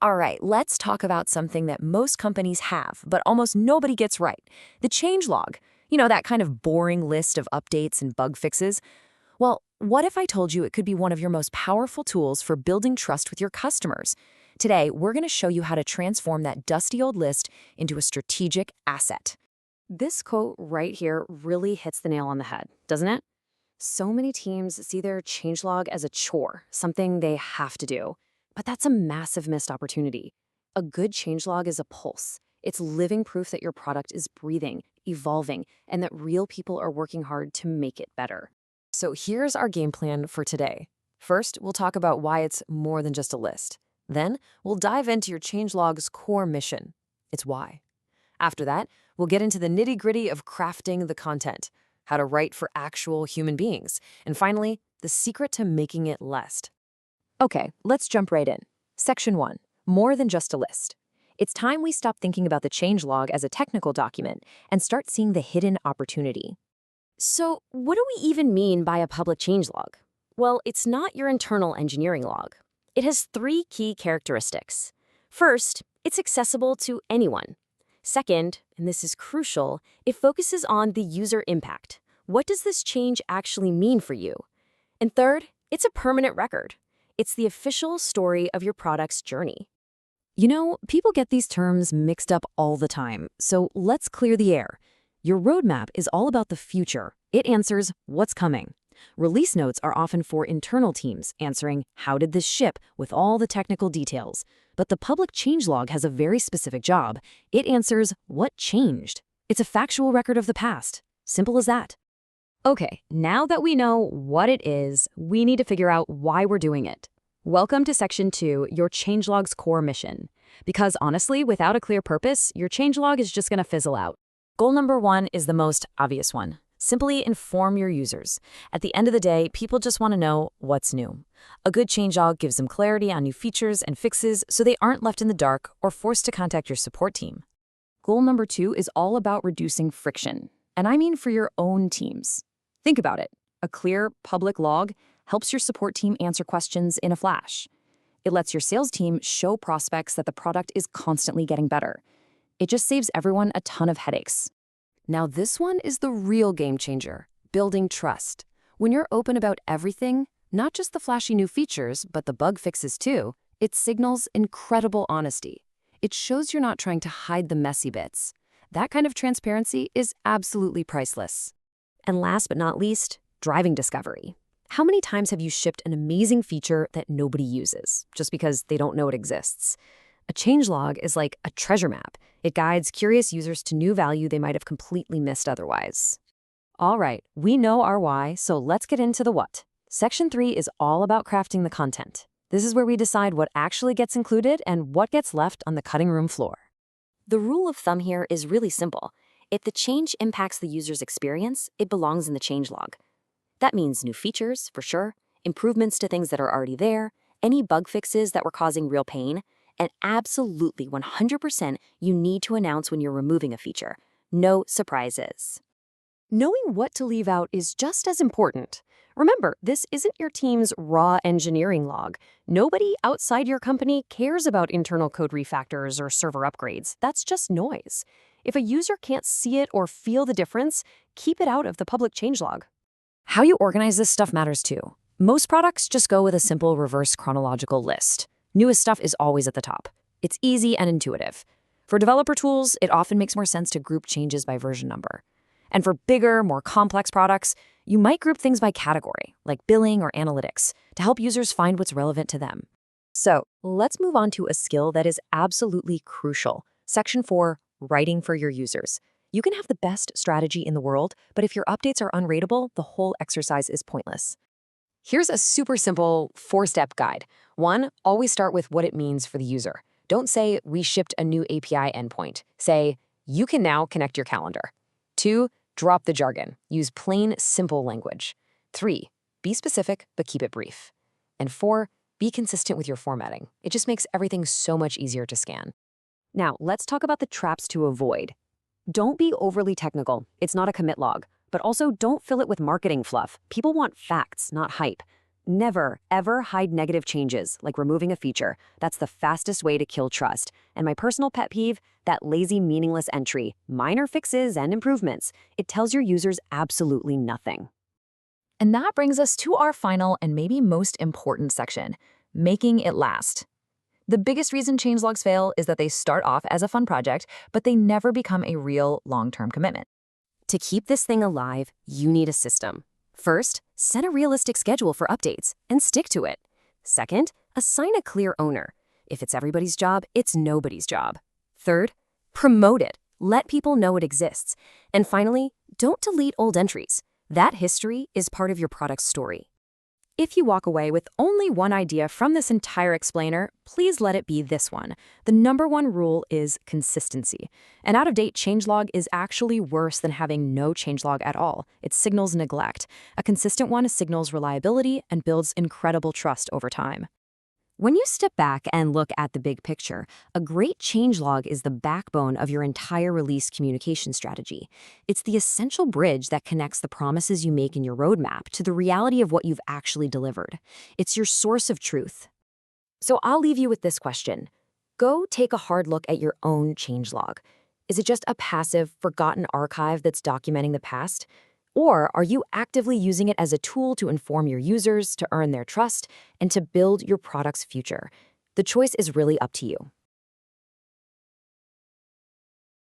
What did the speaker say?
All right, let's talk about something that most companies have, but almost nobody gets right. The changelog. That kind of boring list of updates and bug fixes. Well, what if I told you it could be one of your most powerful tools for building trust with your customers? Today, we're going to show you how to transform that dusty old list into a strategic asset. This quote right here really hits the nail on the head, doesn't it? So many teams see their changelog as a chore, something they have to do. But that's a massive missed opportunity. A good changelog is a pulse. It's living proof that your product is breathing, evolving, and that real people are working hard to make it better. So here's our game plan for today. First, we'll talk about why it's more than just a list. Then, we'll dive into your changelog's core mission. It's why. After that, we'll get into the nitty-gritty of crafting the content, how to write for actual human beings, and finally, the secret to making it last. Okay, let's jump right in. Section 1, more than just a list. It's time we stop thinking about the changelog as a technical document and start seeing the hidden opportunity. So, what do we even mean by a public changelog? Well, it's not your internal engineering log. It has three key characteristics. First, it's accessible to anyone. Second, and this is crucial, it focuses on the user impact. What does this change actually mean for you? And third, it's a permanent record. It's the official story of your product's journey. People get these terms mixed up all the time, so let's clear the air. Your roadmap is all about the future. It answers what's coming. Release notes are often for internal teams, answering how did this ship with all the technical details. But the public changelog has a very specific job. It answers what changed. It's a factual record of the past. Simple as that. Okay, now that we know what it is, we need to figure out why we're doing it. Welcome to Section 2, your changelog's core mission. Because honestly, without a clear purpose, your changelog is just going to fizzle out. Goal number 1 is the most obvious one. Simply inform your users. At the end of the day, people just want to know what's new. A good changelog gives them clarity on new features and fixes so they aren't left in the dark or forced to contact your support team. Goal number 2 is all about reducing friction. And I mean for your own teams. Think about it. A clear, public log helps your support team answer questions in a flash. It lets your sales team show prospects that the product is constantly getting better. It just saves everyone a ton of headaches. Now this one is the real game changer, building trust. When you're open about everything, not just the flashy new features, but the bug fixes too, it signals incredible honesty. It shows you're not trying to hide the messy bits. That kind of transparency is absolutely priceless. And last but not least, driving discovery. How many times have you shipped an amazing feature that nobody uses, just because they don't know it exists? A changelog is like a treasure map. It guides curious users to new value they might have completely missed otherwise. All right, we know our why, so let's get into the what. Section 3 is all about crafting the content. This is where we decide what actually gets included and what gets left on the cutting room floor. The rule of thumb here is really simple. If the change impacts the user's experience, it belongs in the changelog. That means new features, for sure, improvements to things that are already there, any bug fixes that were causing real pain, and absolutely 100% you need to announce when you're removing a feature. No surprises. Knowing what to leave out is just as important. Remember, this isn't your team's raw engineering log. Nobody outside your company cares about internal code refactors or server upgrades. That's just noise. If a user can't see it or feel the difference, keep it out of the public changelog. How you organize this stuff matters too. Most products just go with a simple reverse chronological list. Newest stuff is always at the top. It's easy and intuitive. For developer tools, it often makes more sense to group changes by version number. And for bigger, more complex products, you might group things by category, like billing or analytics, to help users find what's relevant to them. So let's move on to a skill that is absolutely crucial. Section 4, writing for your users. You can have the best strategy in the world, but if your updates are unreadable, the whole exercise is pointless. Here's a super simple 4-step guide. 1, always start with what it means for the user. Don't say, we shipped a new API endpoint. Say, you can now connect your calendar. 2, drop the jargon. Use plain, simple language. 3, be specific, but keep it brief. And 4, be consistent with your formatting. It just makes everything so much easier to scan. Now, let's talk about the traps to avoid. Don't be overly technical. It's not a commit log. But also don't fill it with marketing fluff. People want facts, not hype. Never, ever hide negative changes, like removing a feature. That's the fastest way to kill trust. And my personal pet peeve, that lazy, meaningless entry, minor fixes and improvements. It tells your users absolutely nothing. And that brings us to our final and maybe most important section, making it last. The biggest reason changelogs fail is that they start off as a fun project, but they never become a real long-term commitment. To keep this thing alive, you need a system. First, set a realistic schedule for updates and stick to it. Second, assign a clear owner. If it's everybody's job, it's nobody's job. Third, promote it. Let people know it exists. And finally, don't delete old entries. That history is part of your product's story. If you walk away with only one idea from this entire explainer, please let it be this one. The #1 rule is consistency. An out-of-date changelog is actually worse than having no changelog at all. It signals neglect. A consistent one signals reliability and builds incredible trust over time. When you step back and look at the big picture, a great changelog is the backbone of your entire release communication strategy. It's the essential bridge that connects the promises you make in your roadmap to the reality of what you've actually delivered. It's your source of truth. So I'll leave you with this question. Go take a hard look at your own changelog. Is it just a passive, forgotten archive that's documenting the past? Or are you actively using it as a tool to inform your users, to earn their trust, and to build your product's future? The choice is really up to you.